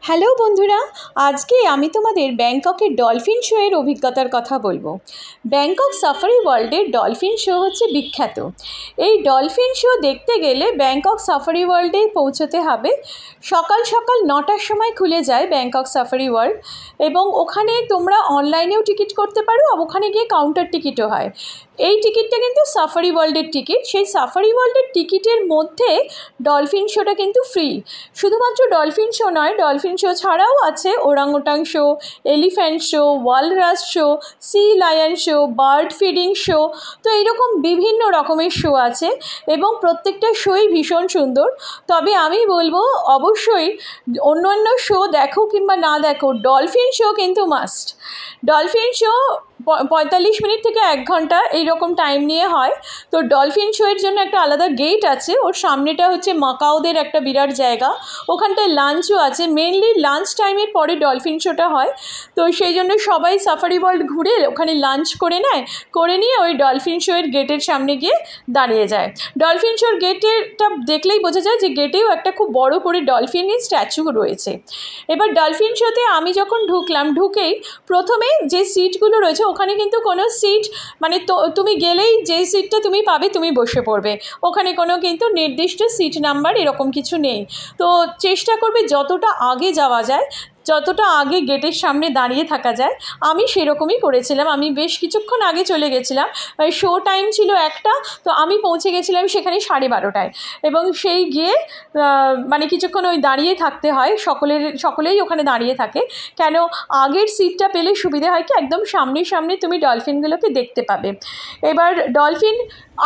Hello বন্ধুরা, আজকে আমি তোমাদের ব্যাংককের ডলফিন শোয়ের অভিজ্ঞতার কথা বলবো। ব্যাংকক সাফারি ওয়ার্ল্ডের ডলফিন শো হচ্ছে বিখ্যাত। এই ডলফিন শো দেখতে গেলে ব্যাংকক সাফারি ওয়ার্ল্ডে পৌঁছতে হবে। সকাল সকাল 9টার সময় খুলে যায় ব্যাংকক সাফারি ওয়ার্ল্ড, এবং ওখানে তোমরা অনলাইনেও টিকিট করতে পারো, ওখানে গিয়ে কাউন্টার টিকিটও হয়। এই টিকিটটা কিন্তু সাফারি ওয়ার্ল্ডের টিকিট। সেই সাফারি ওয়ার্ল্ডের টিকিটের মধ্যে ডলফিন শোটা কিন্তু ফ্রি। শুধুমাত্র ডলফিন শো নয়, ডলফিন শো ছাড়াও আছে orangutan show, elephant show, walrus show, sea lion show, bird feeding show. তো এইরকম বিভিন্ন রকমের শো আছে এবং প্রত্যেকটা শোই ভীষণ সুন্দর। তবে আমি বলবো অবশ্যই অন্য শো দেখো কিংবা না দেখো, ডলফিন শো কিন্তু মাস্ট। ডলফিন শো 45 মিনিট থেকে 1 ঘন্টা এইরকম টাইম নিয়ে হয়। তো ডলফিন শোয়ের জন্য একটা আলাদা গেট আছে, ওর সামনেটা হচ্ছে মাকাওদের একটা বিরাট জায়গা, ওখানটায় লাঞ্চও আছে। মেনলি লাঞ্চ টাইমের পরে ডলফিন শোটা হয়। তো সেই জন্য সবাই সাফারি ওয়ার্ল্ড ঘুরে ওখানে লাঞ্চ করে নেয়, করে নিয়ে ওই ডলফিন শোয়ের গেটের সামনে গিয়ে দাঁড়িয়ে যায়। ডলফিন শোর গেটেরটা দেখলেই বোঝা যায় যে গেটেও একটা খুব বড় করে ডলফিনের স্ট্যাচু রয়েছে। এবার ডলফিন শোতে আমি যখন ঢুকলাম, ঢুকেই প্রথমে যে সিটগুলো রয়েছে ওখানে কিন্তু কোনো সিট মানে তো তুমি গেলেই যে সিটটা তুমি পাবে তুমি বসে পড়বে, ওখানে কোনো কিন্তু নির্দিষ্ট সিট নাম্বার এরকম কিছু নেই। তো চেষ্টা করবে যতটা আগে যাওয়া যায়, যতটা আগে গেটের সামনে দাঁড়িয়ে থাকা যায়। আমি সেরকমই করেছিলাম, আমি বেশ কিছুক্ষণ আগে চলে গেছিলাম। শো টাইম ছিল 1টা, তো আমি পৌঁছে গেছিলাম সেখানে 12:30টায়। এবং সেই গিয়ে মানে কিছুক্ষণ ওই দাঁড়িয়ে থাকতে হয়, সকলেই ওখানে দাঁড়িয়ে থাকে। কেন, আগের সিটটা পেলে সুবিধে হয় কি, একদম সামনে তুমি ডলফিনগুলোকে দেখতে পাবে। এবার ডলফিন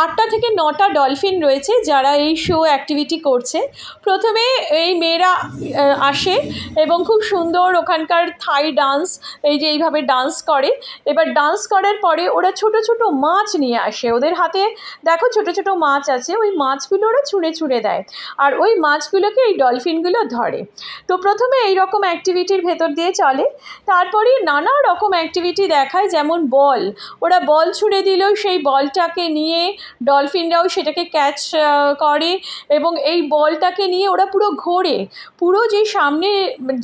8টা থেকে 9টা ডলফিন রয়েছে যারা এই শো অ্যাক্টিভিটি করছে। প্রথমে এই মেয়েরা আসে এবং খুব সুন্দর ওখানকার থাই ডান্স, এই যে এইভাবে ডান্স করে। এবার ডান্স করার পরে ওরা ছোট ছোট মাছ নিয়ে আসে, ওদের হাতে দেখো ছোট ছোট মাছ আছে, ওই মাছগুলো ওরা ছুঁড়ে দেয় আর ওই মাছগুলোকে এই ডলফিনগুলো ধরে। তো প্রথমে এই রকম অ্যাক্টিভিটির ভেতর দিয়ে চলে, তারপরে নানা রকম অ্যাক্টিভিটি দেখায়, যেমন বল, ওরা বল ছুঁড়ে দিল, সেই বলটাকে নিয়ে ডলফিনরাও সেটাকে ক্যাচ করে এবং এই বলটাকে নিয়ে ওরা পুরো ঘোরে। পুরো যে সামনে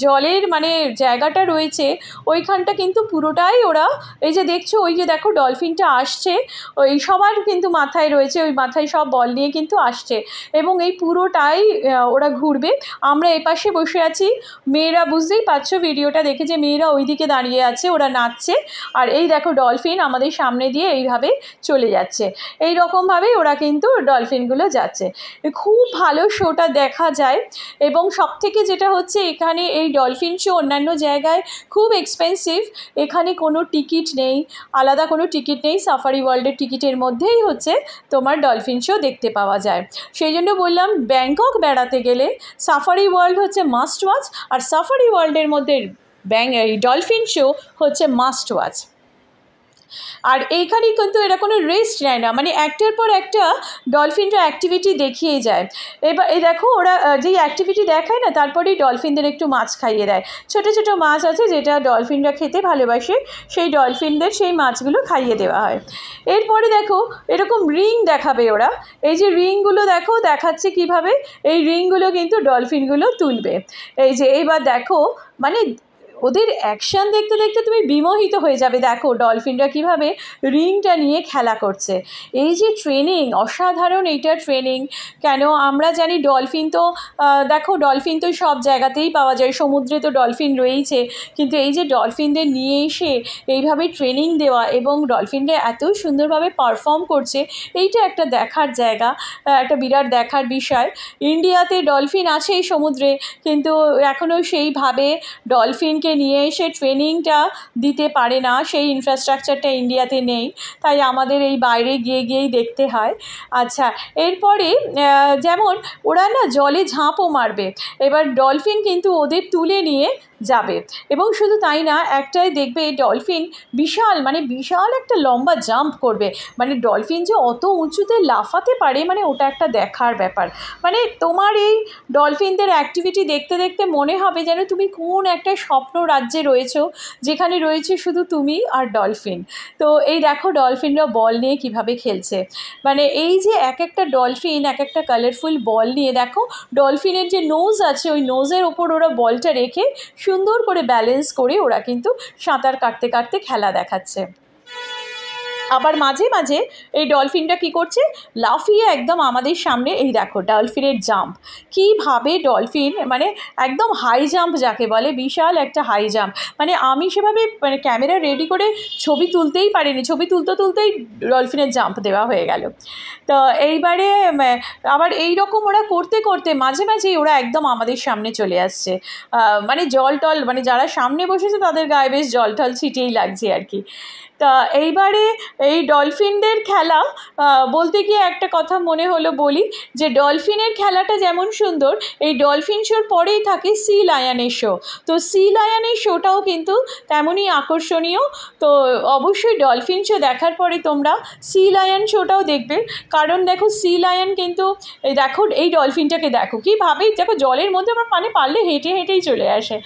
জলের মানে জায়গাটা রয়েছে ওইখানটা কিন্তু পুরোটাই ওরা, এই যে দেখছো, ওই যে দেখো ডলফিনটা আসছে, ওই সবার কিন্তু মাথায় রয়েছে, ওই মাথায় সব বল নিয়ে কিন্তু আসছে এবং এই পুরোটাই ওরা ঘুরবে। আমরা এপাশে বসে আছি, মেয়েরা বুঝতেই পারছো ভিডিওটা দেখে যে মেয়েরা ওই দিকে দাঁড়িয়ে আছে, ওরা নাচছে। আর এই দেখো ডলফিন আমাদের সামনে দিয়ে এইভাবে চলে যাচ্ছে, এই রকমভাবেই ওরা কিন্তু ডলফিনগুলো যাচ্ছে। খুব ভালো শোটা দেখা যায়। এবং সবথেকে যেটা হচ্ছে, এখানে এই ডলফিন শো অন্যান্য জায়গায় খুব এক্সপেন্সিভ, এখানে কোনো টিকিট নেই, আলাদা কোনো টিকিট নেই, সাফারি ওয়ার্ল্ডের টিকিটের মধ্যেই হচ্ছে তোমার ডলফিন শো দেখতে পাওয়া যায়। সেই জন্য বললাম ব্যাংকক বেড়াতে গেলে সাফারি ওয়ার্ল্ড হচ্ছে মাস্ট ওয়াচ, আর সাফারি ওয়ার্ল্ডের মধ্যে এই ডলফিন শো হচ্ছে মাস্ট ওয়াচ। আর এইখানেই কিন্তু এরা কোনো রেস্ট নেয় না, মানে একটার পর একটা ডলফিনরা অ্যাক্টিভিটি দেখিয়ে যায়। এবার এই দেখো ওরা যেই অ্যাক্টিভিটি দেখায় না, তারপরেই ডলফিনদের একটু মাছ খাইয়ে দেয়। ছোটো ছোটো মাছ আছে যেটা ডলফিনরা খেতে ভালোবাসে, সেই ডলফিনদের সেই মাছগুলো খাইয়ে দেওয়া হয়। এরপরে দেখো এরকম রিং দেখাবে ওরা, এই যে রিংগুলো দেখো দেখাচ্ছে কিভাবে, এই রিংগুলো কিন্তু ডলফিনগুলো তুলবে। এই যে এইবার দেখো, মানে ওদের অ্যাকশান দেখতে দেখতে তুমি বিমোহিত হয়ে যাবে। দেখো ডলফিনরা কীভাবে রিংটা নিয়ে খেলা করছে। এই যে ট্রেনিং, অসাধারণ এইটা ট্রেনিং। কেন, আমরা জানি ডলফিন তো দেখো ডলফিন তো সব জায়গাতেই পাওয়া যায়, সমুদ্রে তো ডলফিন রয়েইছে, কিন্তু এই যে ডলফিনদের নিয়ে এসে এইভাবে ট্রেনিং দেওয়া এবং ডলফিনরা এত সুন্দরভাবে পারফর্ম করছে, এইটা একটা দেখার জায়গা, একটা বিরাট দেখার বিষয়। ইন্ডিয়াতে ডলফিন আছে এই সমুদ্রে, কিন্তু এখনও সেইভাবে ডলফিনকে নিয়ে এসে ট্রেনিংটা দিতে পারে না, সেই ইনফ্রাস্ট্রাকচারটা ইন্ডিয়াতে নেই, তাই আমাদের এই বাইরে গিয়েই দেখতে হয়। আচ্ছা, এরপরে যেমন ওরা না জলে ঝাঁপও মারবে, এবার ডলফিন কিন্তু ওদের তুলে নিয়ে যাবে। এবং শুধু তাই না, একটাই দেখবে ডলফিন বিশাল একটা লম্বা জাম্প করবে, মানে ডলফিন যে অত উঁচুতে লাফাতে পারে, মানে ওটা একটা দেখার ব্যাপার। মানে তোমার এই ডলফিনদের অ্যাক্টিভিটি দেখতে দেখতে মনে হবে যেন তুমি কোন একটা স্বপ্ন স্বপ্ন রাজ্যে রয়েছো, যেখানে রয়েছে শুধু তুমি আর ডলফিন। তো এই দেখো ডলফিনরা বল নিয়ে কিভাবে খেলছে, মানে এই যে এক একটা ডলফিন এক একটা কালারফুল বল নিয়ে, দেখো ডলফিনের যে নোজ আছে ওই নোজের ওপর ওরা বলটা রেখে সুন্দর করে ব্যালেন্স করে ওরা কিন্তু সাঁতার কাটতে কাটতে খেলা দেখাচ্ছে। আবার মাঝে মাঝে এই ডলফিনটা কি করছে, লাফিয়ে একদম আমাদের সামনে, এই দেখো ডলফিনের জাম্প, কীভাবে ডলফিন মানে একদম হাই জাম্প যাকে বলে, বিশাল একটা হাই জাম্প। মানে আমি সেভাবে মানে ক্যামেরা রেডি করে ছবি তুলতেই পারিনি, ছবি তুলতে তুলতেই ডলফিনের জাম্প দেওয়া হয়ে গেল। তো এইবারে আবার এই রকম ওরা করতে করতে মাঝে মাঝেই ওরা একদম আমাদের সামনে চলে আসছে, মানে জল টল, মানে যারা সামনে বসেছে তাদের গায়ে বেশ জল টল ছিটিয়েই লাগছে আর কি। তা এইবারে এই ডলফিনদের খেলা বলতে গিয়ে একটা কথা মনে হলো বলি, যে ডলফিনের খেলাটা যেমন সুন্দর, এই ডলফিন শোর পরেই থাকে সি লায়নের শো। তো সি লায়নের শোটাও কিন্তু তেমনই আকর্ষণীয়। তো অবশ্যই ডলফিন শো দেখার পরে তোমরা সি লায়ন শোটাও দেখবে, কারণ দেখো সি লায়ন কিন্তু দেখো এই ডলফিনটাকে দেখো কীভাবে, দেখো জলের মধ্যে আমার পানে পারলে হেঁটে হেঁটেই চলে আসে।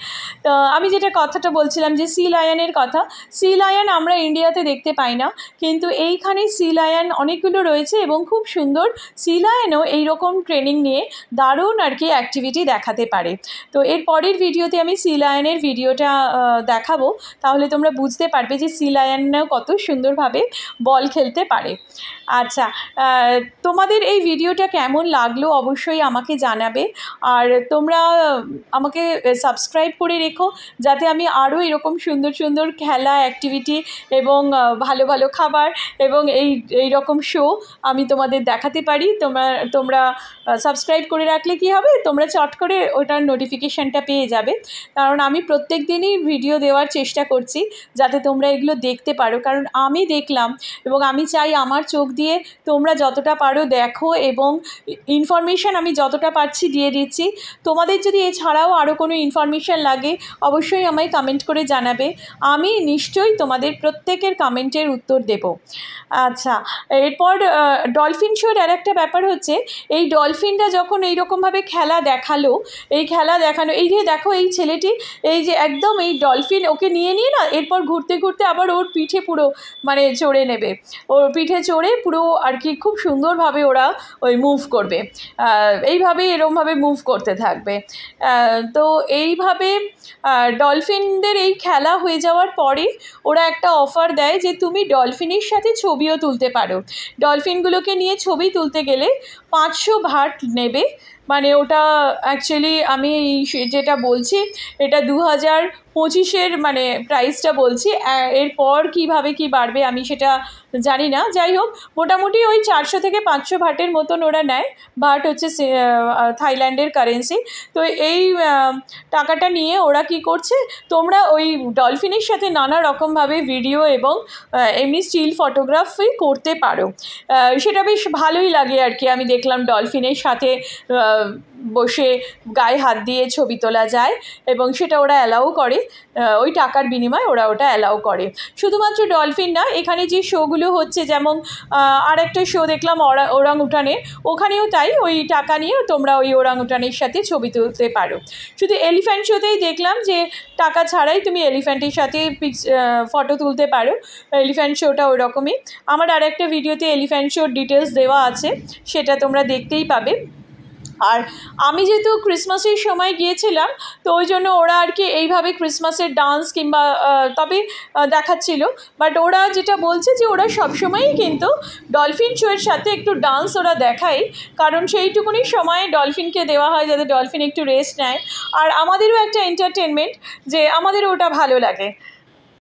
তো আমি যেটা কথাটা বলছিলাম যে সি লায়নের কথা, সি লায়ন আমরা ইন্ডিয়াতে দেখতে পাই না, কিন্তু এইখানে সি লায়ন অনেকগুলো রয়েছে এবং খুব সুন্দর। সি লায়নও এইরকম ট্রেনিং নিয়ে দারুণ আর কি অ্যাক্টিভিটি দেখাতে পারে। তো এর পরের ভিডিওতে আমি সি লায়নের ভিডিওটা দেখাবো, তাহলে তোমরা বুঝতে পারবে যে সি লায়নও কত সুন্দরভাবে বল খেলতে পারে। আচ্ছা, তোমাদের এই ভিডিওটা কেমন লাগলো অবশ্যই আমাকে জানাবে, আর তোমরা আমাকে সাবস্ক্রাইব করে রেখো, যাতে আমি আরও এরকম সুন্দর সুন্দর খেলা, অ্যাক্টিভিটি এবং ভালো ভালো খাবার এবং এই রকম শো আমি তোমাদের দেখাতে পারি। তোমরা সাবস্ক্রাইব করে রাখলে কি হবে, তোমরা চট করে ওটার নোটিফিকেশানটা পেয়ে যাবে, কারণ আমি প্রত্যেক দিনই ভিডিও দেওয়ার চেষ্টা করছি যাতে তোমরা এগুলো দেখতে পারো, কারণ আমি দেখলাম এবং আমি চাই আমার চোখ দিয়ে তোমরা যতটা পারো দেখো, এবং ইনফরমেশান আমি যতটা পারছি দিয়ে দিচ্ছি। তোমাদের যদি এছাড়াও আরও কোনো ইনফরমেশান লাগে অবশ্যই আমায় কমেন্ট করে জানাবে, আমি নিশ্চয়ই তোমাদের প্রত্যেকের কমেন্টের উত্তর দেব। আচ্ছা, এরপর ডলফিন শোর আর একটা ব্যাপার হচ্ছে, এই ডলফিনটা যখন এইরকমভাবে খেলা দেখালো, এই যে দেখো এই ছেলেটি, এই যে একদম এই ডলফিন ওকে নিয়ে না, এরপর ঘুরতে ঘুরতে আবার ওর পিঠে পুরো মানে চড়ে নেবে, ওর পিঠে চড়ে পুরো আর কি খুব সুন্দরভাবে ওরা ওই মুভ করবে, এইভাবেই এরমভাবে মুভ করতে থাকবে। তো এইভাবে ডলফিনদের এই খেলা হয়ে যাওয়ার পরে ওরা একটা অফার দেয় যে তুমি ডলফিনের সাথে ছবিও তুলতে পারো। ডলফিনগুলোকে নিয়ে ছবি তুলতে গেলে 500 ভাট নেবে, মানে ওটা অ্যাকচুয়ালি আমি যেটা বলছি এটা 2025-এর মানে প্রাইসটা বলছি, এরপর কীভাবে কী বাড়বে আমি সেটা জানি না। যাই হোক, মোটামুটি ওই 400 থেকে 500 ভাটের মতন ওরা নেয়। ভাট হচ্ছে থাইল্যান্ডের কারেন্সি। তো এই টাকাটা নিয়ে ওরা কি করছে, তোমরা ওই ডলফিনের সাথে নানা রকমভাবে ভিডিও এবং এমনি স্টিল ফটোগ্রাফি করতে পারো। সেটা বেশ ভালোই লাগে আর কি। আমি দেখলাম ডলফিনের সাথে বসে গায়ে হাত দিয়ে ছবি তোলা যায় এবং সেটা ওরা অ্যালাউ করে, ওই টাকার বিনিময়ে ওরা ওটা অ্যালাউ করে। শুধুমাত্র ডলফিন না, এখানে যে শোগুলো হচ্ছে, যেমন আর একটা শো দেখলাম ওরাং উটানের, ওখানেও তাই, ওই টাকা নিয়ে তোমরা ওই ওরাং উটানের সাথে ছবি তুলতে পারো। শুধু এলিফ্যান্ট শোতেই দেখলাম যে টাকা ছাড়াই তুমি এলিফ্যান্টের সাথে ফটো তুলতে পারো। এলিফ্যান্ট শোটা ওই রকমই। আমার আর একটা ভিডিওতে এলিফ্যান্ট শোর ডিটেলস দেওয়া আছে, সেটা তোমরা দেখতেই পাবে। আর আমি যেহেতু ক্রিসমাসের সময় গিয়েছিলাম, তো ওই জন্য ওরা আর কি এইভাবে ক্রিসমাসের ডান্স কিংবা তবে দেখাচ্ছিল, বাট ওরা যেটা বলছে যে ওরা সবসময়ই কিন্তু ডলফিন শোয়ের সাথে একটু ডান্স ওরা দেখায়, কারণ সেইটুকুনি সময় ডলফিনকে দেওয়া হয় যাতে ডলফিন একটু রেস্ট নেয়, আর আমাদেরও একটা এন্টারটেনমেন্ট, যে আমাদেরও ওটা ভালো লাগে।